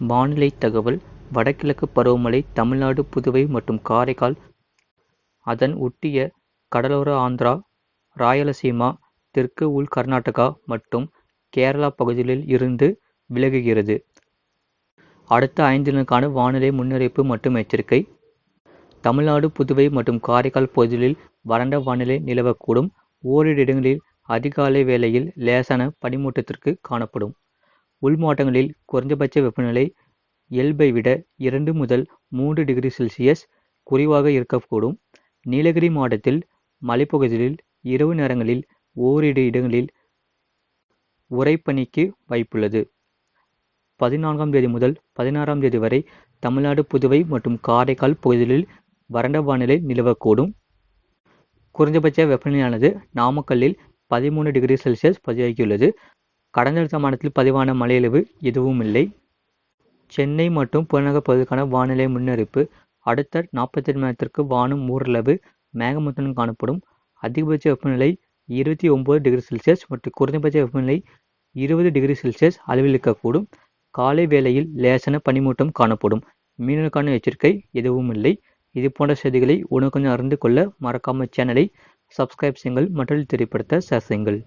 வானிலை தகவல் வடகிழக்கு பருவமழை தமிழ்நாடு, புதுவை மற்றும் காரைக்கால், அதன் ஒட்டிய கடலோர ஆந்திரா, ராயலசீமா, தெற்கு உள் கர்நாடகா மற்றும் கேரளா பகுதிகளில் இருந்து விலகுகிறது. அடுத்த 5 தினங்களுக்கான வானிலை முன்னறிவிப்பு மற்றும் எச்சரிக்கை. தமிழ்நாடு, புதுவை மற்றும் காரைக்கால் பகுதிகளில் வறண்ட வானிலை நிலவக்கூடும். ஓரிரு இடங்களில் அதிகாலை வேளையில் லேசான பனிமூட்டத்திற்கு காணப்படும். உள் மாவட்டங்களில் குறைந்தபட்ச வெப்பநிலை இயல்பை விட 2 முதல் 3 டிகிரி செல்சியஸ் குறைவாக இருக்கக்கூடும். நீலகிரி மாவட்டத்தில் மலைப்பகுதிகளில் இரவு நேரங்களில் ஓரிரு இடங்களில் உறைபனிக்கு வாய்ப்புள்ளது. 14ஆம் தேதி முதல் 16ஆம் தேதி வரை தமிழ்நாடு, புதுவை மற்றும் காரைக்கால் பகுதிகளில் வறண்ட வானிலை நிலவக்கூடும். குறைந்தபட்ச வெப்பநிலையானது நாமக்கல்லில் 13 டிகிரி செல்சியஸ் பதிவாகியுள்ளது. கடந்த மாதத்தில் பதிவான மழையளவு எதுவும் இல்லை. சென்னை மற்றும் புறநகர் பகுதிக்கான வானிலை முன்னறிவிப்பு. அடுத்த 48 மணி நேரத்திற்கு வானம் ஓரளவு மேகமூட்டத்துடன் காணப்படும். அதிகபட்ச வெப்பநிலை 29 டிகிரி செல்சியஸ் மற்றும் குறைந்தபட்ச வெப்பநிலை 20 டிகிரி செல்சியஸ் அளவில் இருக்கக்கூடும். காலை வேளையில் லேசான பனிமூட்டம் காணப்படும். மீனவர்களுக்கான எச்சரிக்கை எதுவும் இல்லை. இது போன்ற செய்திகளை உடனுக்குடன் அறிந்து கொள்ள மறக்காமல் சேனலை சப்ஸ்கிரைப் செய்யுங்கள் மற்றும் தெரியப்படுத்த ஷேர் செய்யுங்கள்.